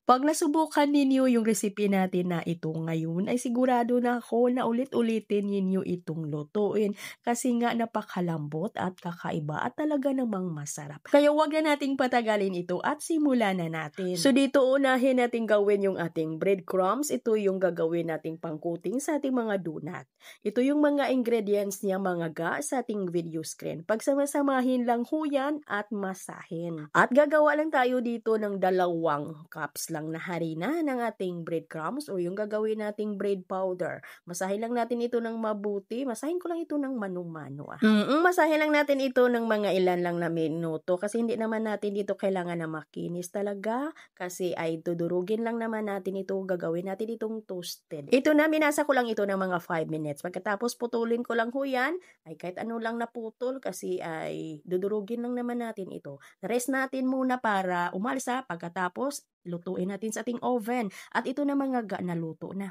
'Pag nasubukan ninyo yung recipe natin na ito ngayon, ay sigurado na ako na ulit-ulitin ninyo itong lutuin kasi nga napakalambot at kakaiba at talaga namang masarap. Kaya wag na nating patagalin ito at simulan na natin. So dito unahin nating gawin yung ating breadcrumbs. Ito yung gagawin nating pangkuting sa ating mga donut. Ito yung mga ingredients niya mga ga sa ating video screen. Pagsamasamahin lang ho yan at masahin. At gagawa lang tayo dito ng 2 cups lang na harina ng ating breadcrumbs o yung gagawin nating bread powder. Masahin lang natin ito ng mabuti. Masahin ko lang ito ng mano-mano. Masahin lang natin ito ng mga ilan lang na minuto kasi hindi naman natin dito kailangan na makinis talaga kasi ay dudurugin lang naman natin ito. Gagawin natin itong toasted. Ito na, minasa ko lang ito ng mga 5 minutes. Pagkatapos putulin ko lang ho yan, ay kahit ano lang naputol kasi ay dudurugin lang naman natin ito. Rest natin muna para umalsa. Pagkatapos lutuin natin sa ating oven. At ito na mga ga, naluto na.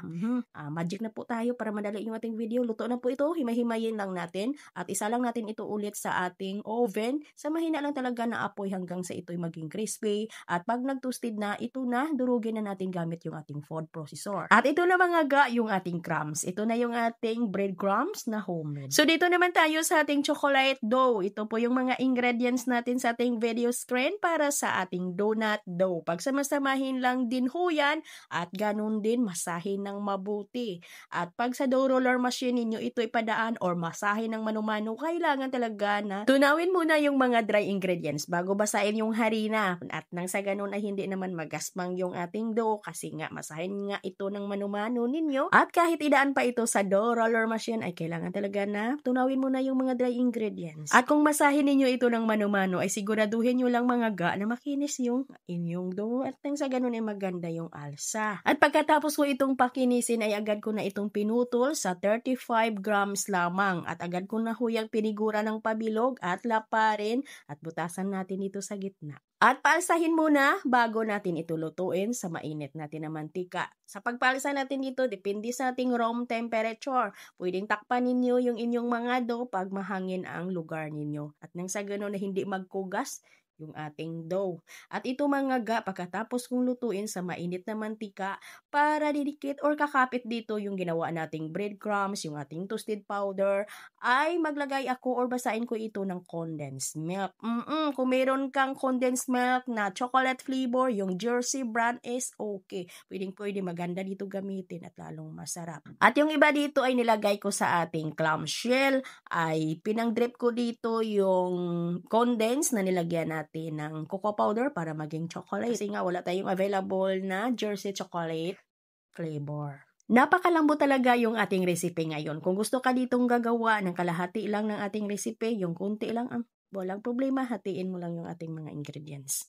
Magic na po tayo para madali yung ating video. Luto na po ito. Himay-himayin lang natin. At isa lang natin ito ulit sa ating oven. Sa mahina lang talaga na apoy hanggang sa ito'y maging crispy. At pag nag-toasted na, ito na, durugin na natin gamit yung ating food processor. At ito na mga ga, yung ating crumbs. Ito na yung ating breadcrumbs na homemade. So dito naman tayo sa ating chocolate dough. Ito po yung mga ingredients natin sa ating video screen para sa ating donut dough. Pag samahin lang din ho yan at ganun din masahin ng mabuti. At pag sa dough roller machine ninyo ito ipadaan or masahin ng mano-mano, kailangan talaga na tunawin muna yung mga dry ingredients bago basahin yung harina. At nang sa ganun ay hindi naman magasmang yung ating dough kasi nga masahin nga ito ng mano-mano ninyo. At kahit idaan pa ito sa dough roller machine ay kailangan talaga na tunawin muna yung mga dry ingredients. At kung masahin ninyo ito ng mano-mano ay siguraduhin nyo lang mga ga na makinis yung inyong dough at sa ganun ay maganda yung alsa. At pagkatapos ko itong pakinisin ay agad ko na itong pinutol sa 35 grams lamang at agad ko na huyang pinigura ng pabilog at laparin at butasan natin ito sa gitna. At paalsahin muna bago natin ito lutuin sa mainit natin na mantika. Sa pagpalsa natin dito, depende sa ating room temperature. Pwedeng takpan ninyo yung inyong mga dough pag mahangin ang lugar ninyo. At nang sa ganun na hindi magkugas yung ating dough. At ito mga ga, pagkatapos kong lutuin sa mainit na mantika, para didikit or kakapit dito yung ginawa nating breadcrumbs, yung ating toasted powder, ay maglagay ako or basain ko ito ng condensed milk. Kung meron kang condensed milk na chocolate flavor, yung Jersey brand is okay. Pwede maganda dito gamitin at lalong masarap. At yung iba dito ay nilagay ko sa ating clamshell, ay pinang-drip ko dito yung condensed na nilagyan natin ng cocoa powder para maging chocolate. Kasi nga wala tayong available na Jersey chocolate flavor. Napakalambot talaga yung ating recipe ngayon. Kung gusto ka ditong gagawa ng kalahati lang ng ating recipe, yung kunti lang, walang problema, hatiin mo lang yung ating mga ingredients.